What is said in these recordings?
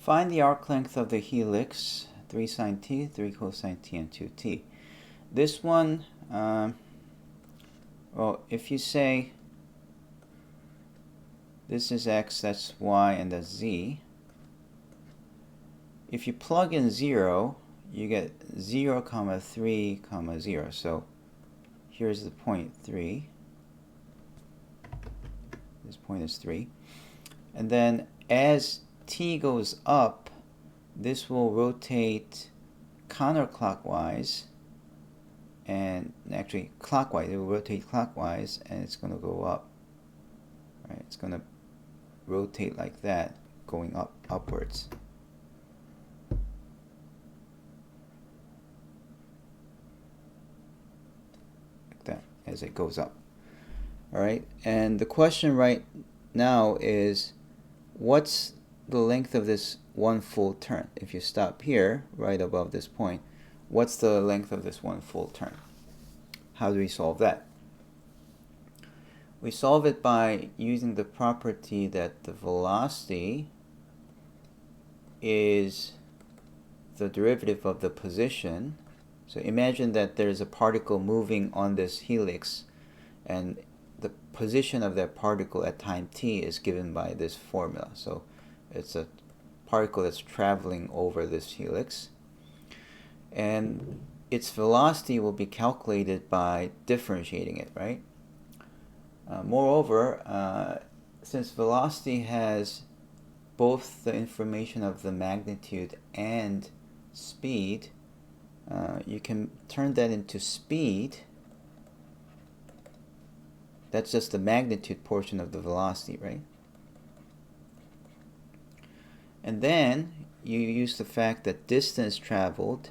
Find the arc length of the helix, 3 sine t, 3 cosine t, and 2t. This one, well, if you say this is x, that's y, and that's z, if you plug in 0, you get 0, 3, 0. So here's the point 3. This point is 3. And then as t goes up, this will rotate counterclockwise, and actually clockwise. It will rotate clockwise, and it's going to go up. Right? It's going to rotate like that, going upwards. Like that, as it goes up. All right, and the question right now is, what's the length of this one full turn? If you stop here, right above this point, what's the length of this one full turn? How do we solve that? We solve it by using the property that the velocity is the derivative of the position. So imagine that there's a particle moving on this helix, and the position of that particle at time t is given by this formula. So it's a particle that's traveling over this helix, and its velocity will be calculated by differentiating it, right? Moreover, since velocity has both the information of the magnitude and speed, you can turn that into speed. That's just the magnitude portion of the velocity, right? And then you use the fact that distance traveled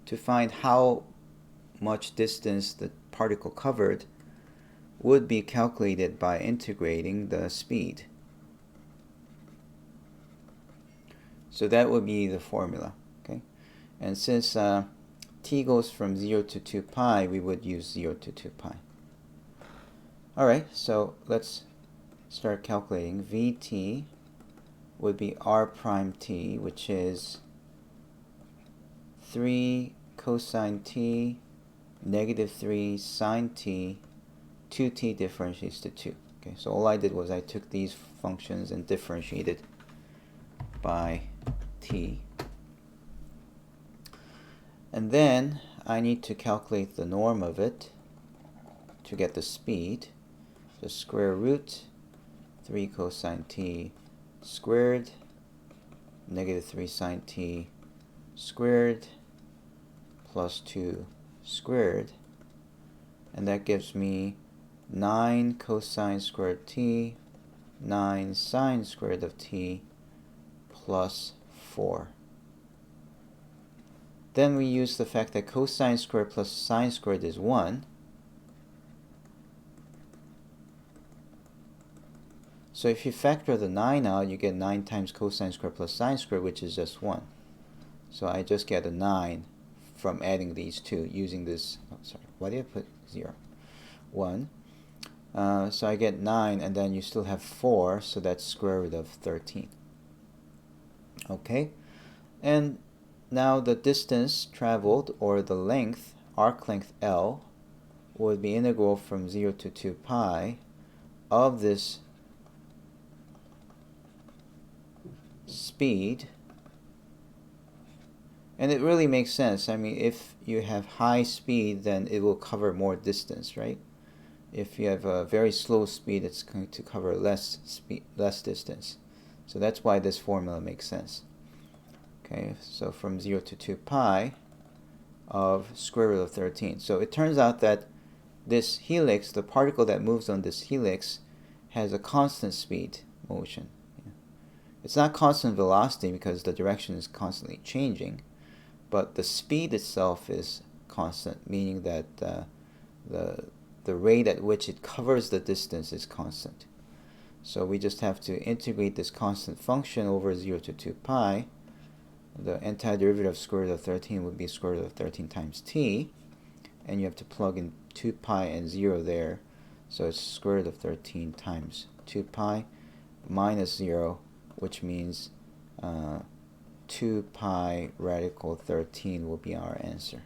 to find how much distance the particle covered would be calculated by integrating the speed. So that would be the formula, okay? And since t goes from 0 to 2 pi, we would use 0 to 2 pi. Alright, so let's start calculating. Vt would be r prime t, which is 3 cosine t, negative 3 sine t, 2t differentiates to 2. Okay, so all I did was I took these functions and differentiated by t. And then I need to calculate the norm of it to get the speed. So square root 3 cosine t squared, negative 3 sine t squared, plus 2 squared. And that gives me 9 cosine squared t, 9 sine squared of t, plus 4. Then we use the fact that cosine squared plus sine squared is 1. So if you factor the 9 out, you get 9 times cosine squared plus sine squared, which is just 1. So I just get a 9 from adding these two using this. Oh, sorry, why did I put 0? 1. So I get 9, and then you still have 4, so that's square root of 13. Okay, and now the distance traveled, or the length, arc length L, would be integral from 0 to 2 pi of this speed. And it really makes sense. I mean, if you have high speed, then it will cover more distance, right? If you have a very slow speed, it's going to cover less distance. So that's why this formula makes sense. Okay, so from 0 to 2 pi of square root of 13. So it turns out that this helix, the particle that moves on this helix, has a constant speed motion. It's not constant velocity because the direction is constantly changing, but the speed itself is constant, meaning that the rate at which it covers the distance is constant. So we just have to integrate this constant function over 0 to 2 pi. The antiderivative of square root of 13 would be square root of 13 times t, and you have to plug in 2 pi and 0 there. So it's square root of 13 times 2 pi minus 0, which means 2 pi radical 13 will be our answer.